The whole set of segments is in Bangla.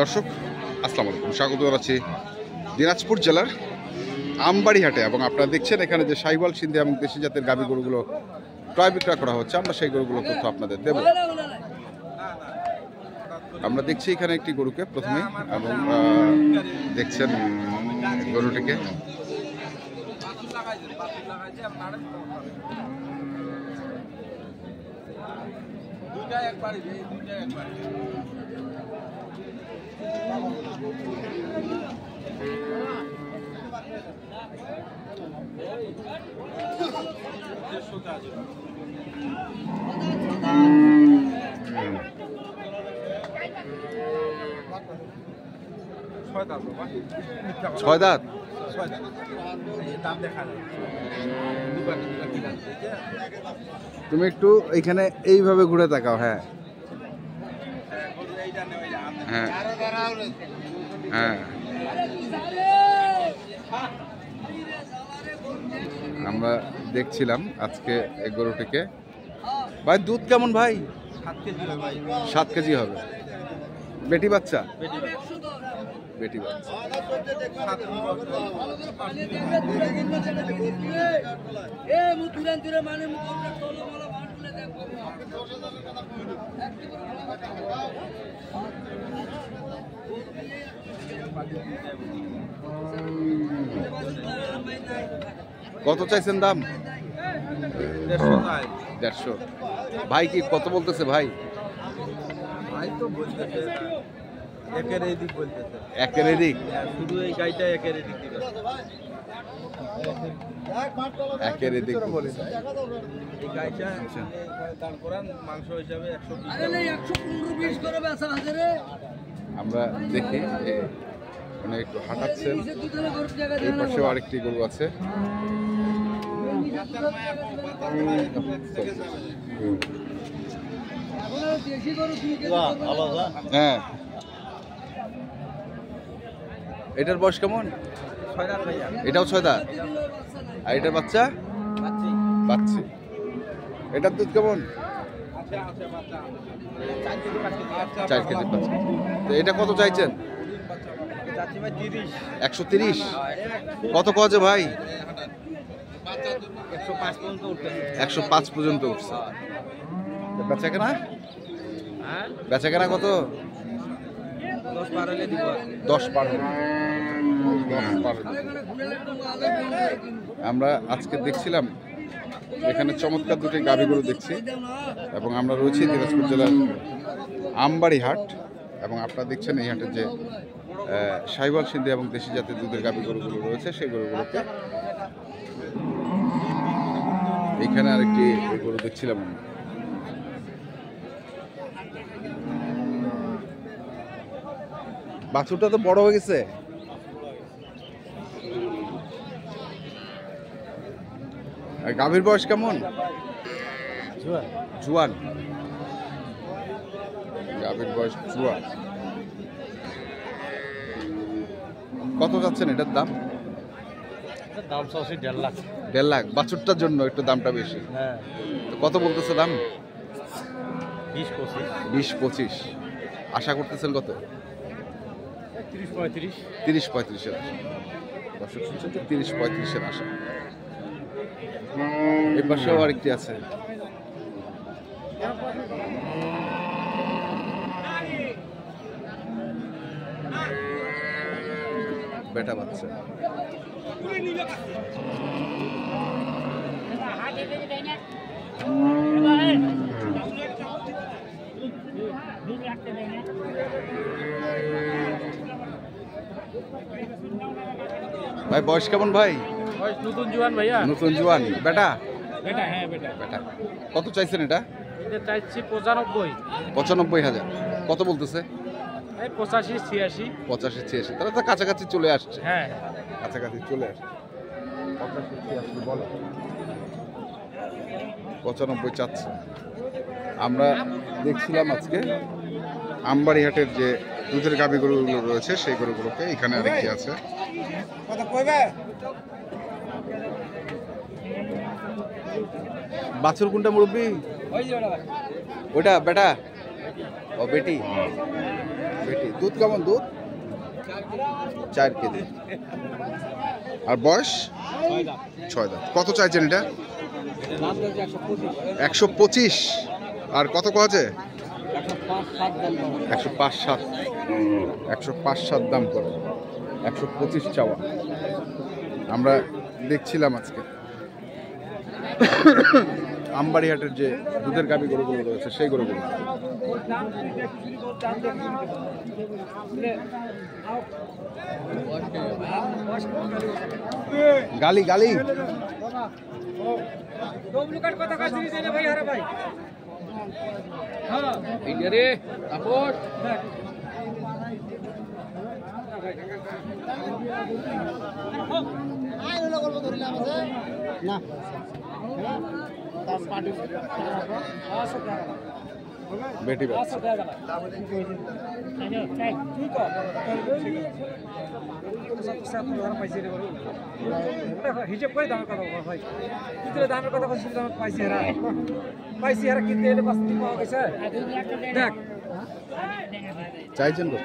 দর্শক আসসালামু আলাইকুম, স্বাগত জানাচ্ছি দিনাজপুর জেলার আমবাড়ি হাটে। এবং আপনারা দেখছেন এখানে যে শাহিওয়াল সিন্ধি এবং দেশি জাতের গাভী গরুগুলো ক্রয় বিক্রয় করা হচ্ছে, আমরা সেই গরুগুলো তথ্য আপনাদের দেব। আমরা দেখছি এখানে একটি গরুকে প্রথমে, এবং দেখছেন গরুটিকে। ছয় দাঁত। তুমি একটু এইখানে এইভাবে ঘুরে তাকাও। হ্যাঁ হ্যাঁ হ্যাঁ, আমরা দেখছিলাম আজকে এই গরুটিকে। ভাই দুধ কেমন ভাই? 7 কেজি হবে। বেটি বাচ্চা? বেটি বাচ্চা। কত চাইছেন দাম? 150। ভাই কি কত বলতেছে ভাই? একের এদিক বলতেছে। একের এদিক? শুধু এই গাইটা একের এদিক দিবে। একের এদিক বলেছে। এই গাইটা দাঁড় করান মাংস হিসাবে 120 করে বেচা হাজারে। আমরা দেখি মানে একটু হাঁটাচ্ছেন। এই পাশেও আরেকটি গরু আছে। হ্যাঁ, এটার বয়স কেমন? 6 দাঁত ভাইয়া। এটাও 6 দাঁত। আর এটার বাচ্চা? বাচ্চা। এটার দুধ কেমন? 4 কেজি বাচ্চা। তো এটা কত চাইছেন? 130। কত কছে ভাই? 105 পর্যন্ত উঠছে। বেচা কেনা? বেচা কেনা কত? 10 পার হলে। আমরা আজকে দেখছিলাম এখানে চমৎকার দুটি গাভী গরু দেখছি, এবং আমরা রয়েছি দিনাজপুর জেলার আমবাড়ি হাট। এবং আপনারা দেখছেন এই হাটের যে শাহিওয়াল সিন্ধি এবং দেশি জাতের দুধের গাভী গরুগুলো রয়েছে, সেই গরুগুলোকে। এইখানে আরেকটি গরু দেখছিলাম। বাছুরটা তো বড় হয়ে গেছে। গাভীর বয়স কেমন? জুয়ান। গাভীর বয়স জুয়ান। কত যাচ্ছেন এটার দাম? দাম 1.5 লাখ। 1.5 লাখ। বাছুরটার জন্য একটু দামটা বেশি। হ্যাঁ। তো কত বলতেছে দাম? 20-25। 20-25। আশা করতেছেন কত? 30-35। 30-35-এর আশা। দর্শক শুনছেন যে 30-35-এর আশা। এই পাশেও আরেকটি আছে। বেটা বাচ্চা। ভাই বয়স কেমন ভাই? নতুন জোয়ান ভাইয়া। নতুন জোয়ান। বেটা? বেটা। হ্যাঁ বেটা। বেটা। কত চাইছেন এটা? এটা চাইছি 95। 95,000। কত বলতেছে? এই 85-86। 85-86। তাহলে তো কাছাকাছি চলে আসছে। হ্যাঁ, কাছাকাছি চলে আসছে। 85-86 বলে 95 চাচ্ছে। আমরা দেখছিলাম আজকে আমবাড়ি হাটের যে দুধের গাভী গরুগুলো রয়েছে, সেই গরুগুলোকে। এখানে আরেকটি আছে। বাছুর কোনটা মুরব্বি? ওইটা বেটা। ও বেটি, বেটি। দুধ কেমন? দুধ 4 কেজি। আর বয়স 6 দাঁত। কত চাইছেন এটা? 125। আর কত আছে? 105-7। 105-7 দাম করে, 125 চাওয়া। আমরা দেখছিলাম আজকে আমবাড়িহাটের যে দুধের গাভী গরুগুলো রয়েছে সেই গরুগুলো। গালি গালি না বেটি বাচ্চা। হিসেব করে দামের কথা ভাই, কিন্তু দামের কথা বলছি, পাইছি হারা, পাইছি হারা, কিন্তু এলে পাঁচ দিন পাওয়া গেছে। দেখ চাইছেন কত?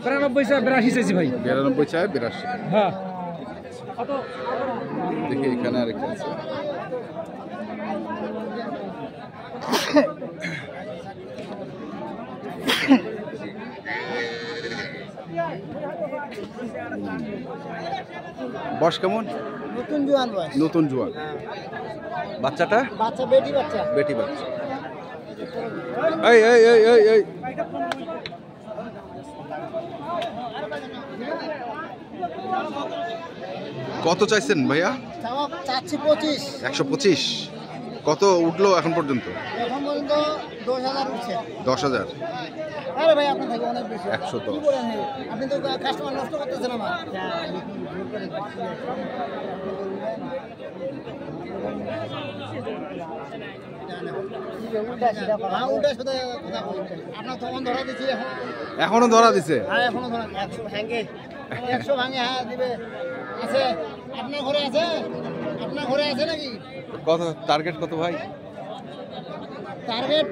92 চাই, 82 চাইছি ভাই। 92 চাই, 82। হ্যাঁ, দেখি এখানে আরেকটা আছে। বয়স কেমন? নতুন জোয়ান বয়স। নতুন জোয়ান। বাচ্চাটা? বাচ্চা বেটি বাচ্চা। বেটি বাচ্চা। এই এই এই এই এই কত চাইছেন ভাইয়া? চাচ্ছি 25। 125। কত উঠলো এখন পর্যন্ত? এখন পর্যন্ত 10,000 উঠছে। 10,000। আরে ভাই আপনার থেকে অনেক বেশি। 110। কি বলেন? আপনি তো কাস্টমার নষ্ট করতেছেন আমার। আপনার তখন ধরা দিচ্ছি এখনো ধরা দিছে? হ্যাঁ এখনো ধরা 100 ভাঙে, 100 ভাঙে। হ্যাঁ দিবে। আছে আপনার ঘরে আছে? আপনার ঘরে আছে নাকি? কত টার্গেট কত ভাই? টার্গেট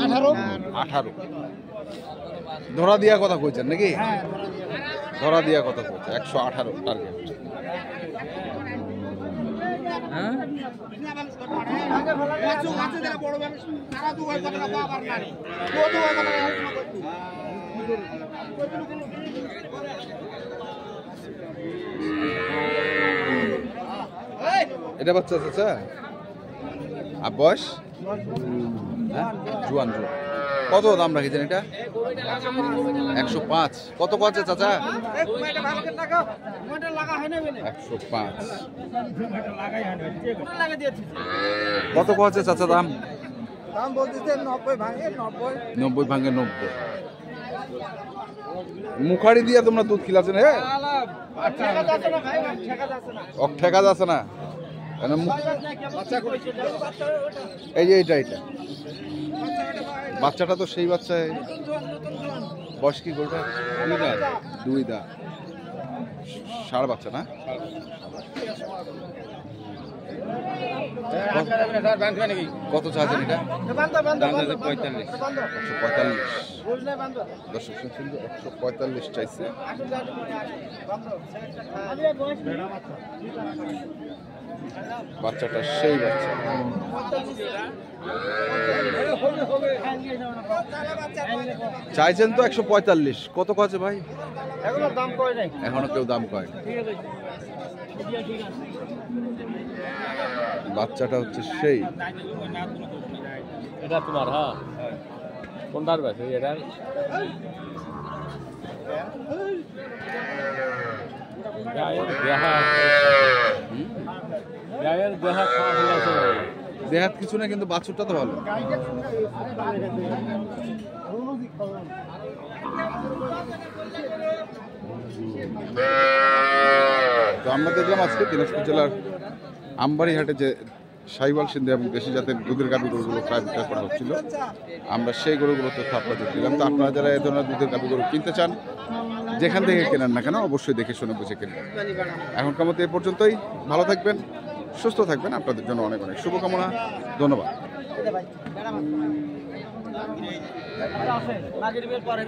18। 18। ধরা দিয়া কথা কইছেন নাকি? হ্যাঁ ধরা দিয়া কথা কইছে। 118 টার্গেট। এটা বাচ্চা চাচা? আর বয়স? হ্যাঁ, জোয়ান জোয়ান। কত দাম রাখিছেন এটা? 105। কত আছে চাচা? 105। কত আছে চাচা দাম? দাম বলতেছে 90 ভাঙে 90। 90 ভাঙে 90। মুখাড়ি দিয়া তোমরা দুধ খিলাছেন? হ্যাঁ, ঠেকা যাচ্ছে না। এই যে এটা এটা বাচ্চাটা তো সেই বাচ্চা। বয়স কি গরুটা? 2 দাঁত। ষাঁড় বাচ্চা না? কত চাচ্ছেন এটা? 45। 145। দর্শক শুনছেন যে 145 চাইছে। বাচ্চাটা সেই বাচ্চা। চাইছেন তো 145। কত আছে ভাই? এগুলোর দাম কয় নাই। এখনো কেউ দাম কয়। বাচ্চাটা হচ্ছে সেই। এটা তোমার? হ্যাঁ, কোনটার ব্যাস এটা? দেহাত কিছু না, কিন্তু বাছুরটা তো ভালো। তো আমরা দেখলাম আজকে দিনাজপুর জেলার আমবাড়িহাটে যে সাহিওয়াল সিন্ধি এবং দেশি জাতের দুধের গাভী গরুগুলো প্রায় বিক্রয় করা হচ্ছিল। আমরা সেই গরুগুলো তথ্য আপনাদের দিলাম। তো আপনারা যারা এই ধরনের দুধের গাভী গরু কিনতে চান, যেখান থেকে কেনেন না কেন, অবশ্যই দেখে শুনে বুঝে কিনবেন। এখনকার মতো এ পর্যন্তই। ভালো থাকবেন, সুস্থ থাকবেন। আপনাদের জন্য অনেক অনেক শুভকামনা। ধন্যবাদ। মাগরিবের পরে